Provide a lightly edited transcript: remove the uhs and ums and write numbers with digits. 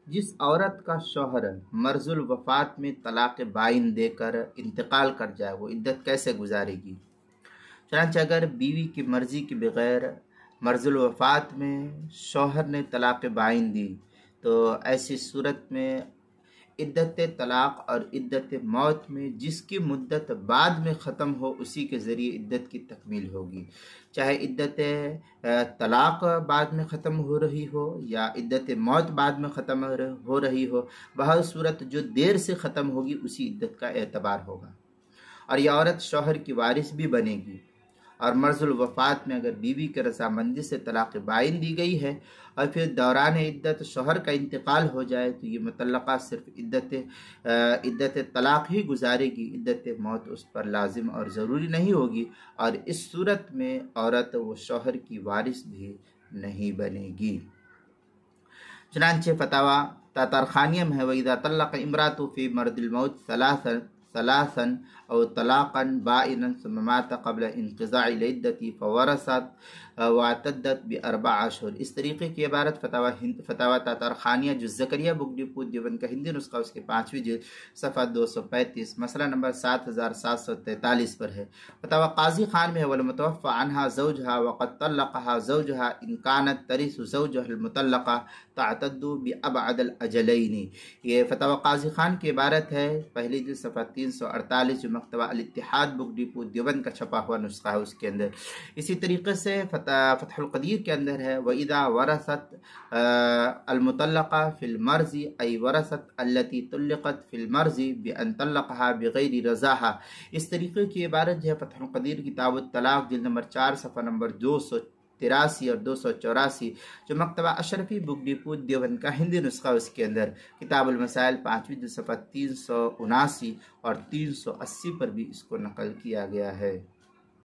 جس عورت کا شوہر مرض الوفات میں طلاق بائن دے کر انتقال کر جائے وہ عدت کیسے گزارے گی؟ چنانچہ اگر بیوی کی مرضی کے بغیر مرض الوفات میں شوہر نے طلاق بائن دی تو ایسی صورت میں عدت طلاق اور عدت موت میں جس کی مدت بعد میں ختم ہو اسی کے ذریعے عدت کی تکمیل ہوگی، چاہے عدت طلاق بعد میں ختم ہو رہی ہو یا عدت موت بعد میں ختم ہو رہی ہو، بہر صورت جو دیر سے ختم ہوگی اسی عدت کا اعتبار ہوگا۔ اور یہ عورت شوہر کی وارث بھی بنے گی، اور مرض الوفات میں اگر بیوی کے رضامندی سے طلاق بائن دی گئی ہے اور پھر دوران عدت شوہر کا انتقال ہو جائے تو یہ مطلقہ صرف عدت طلاق ہی گزارے گی، عدت موت اس پر لازم اور ضروری نہیں ہوگی، اور اس صورت میں عورت وہ شوہر کی وارث بھی نہیں بنے گی۔ چنانچہ فتاوی تاتارخانیہ میں ہے وَإِذَا طَلَّقَ امْرَأَتُهُ فِي مَرْضِ الْمَوْتِ ثلاثا او طلاقا بائنا ثم مات قبل انقضاء العدة فورثت واعتدت باربع اشہر۔ اس طریقے کی عبارت فتاوی تاتارخانیہ جو زکریہ بک ڈپو دیوبند کا ہندی نسخہ اس کے 5ویں جلد صفحہ 235 مسئلہ نمبر 7743 پر ہے۔ فتاوی قاضی خان میں ہے والمتوفى عنها زوجها وقد طلقها زوجها ان كانت ترث زوجها المطلقہ تعتد بابعد الاجلین۔ یہ فتاوی قاضی خان کی عبارت ہے، پہلی جلد صفحہ 348 جو مکتبہ الاتحاد بک ڈپو دیوبند کا چھپا ہوا نسخہ ہے اس کے اندر۔ اسی طریقے سے فتح القدیر کے اندر ہے وَإِذَا وَرَثَتْ الْمُطَلَّقَةَ فِي الْمَرْضِ أَيْ وَرَثَتْ الَّتِي طُلِّقَتْ فِي الْمَرْضِ بِأَنْ طَلَّقَهَا بِغَيْرِ رَضَاهَا۔ اس طریقے کی عبارت جو ہے فتح القدیر کتاب الطلاق جلد نمبر 4 صفحہ نمبر 283 اور 284 جو مکتبہ اشرفی بک ڈپو دیوبند کا ہندی نسخہ اس کے اندر کتاب المسائل 5ویں جلد صفحہ 379 اور 380 پر بھی اس کو نقل کیا گیا ہے۔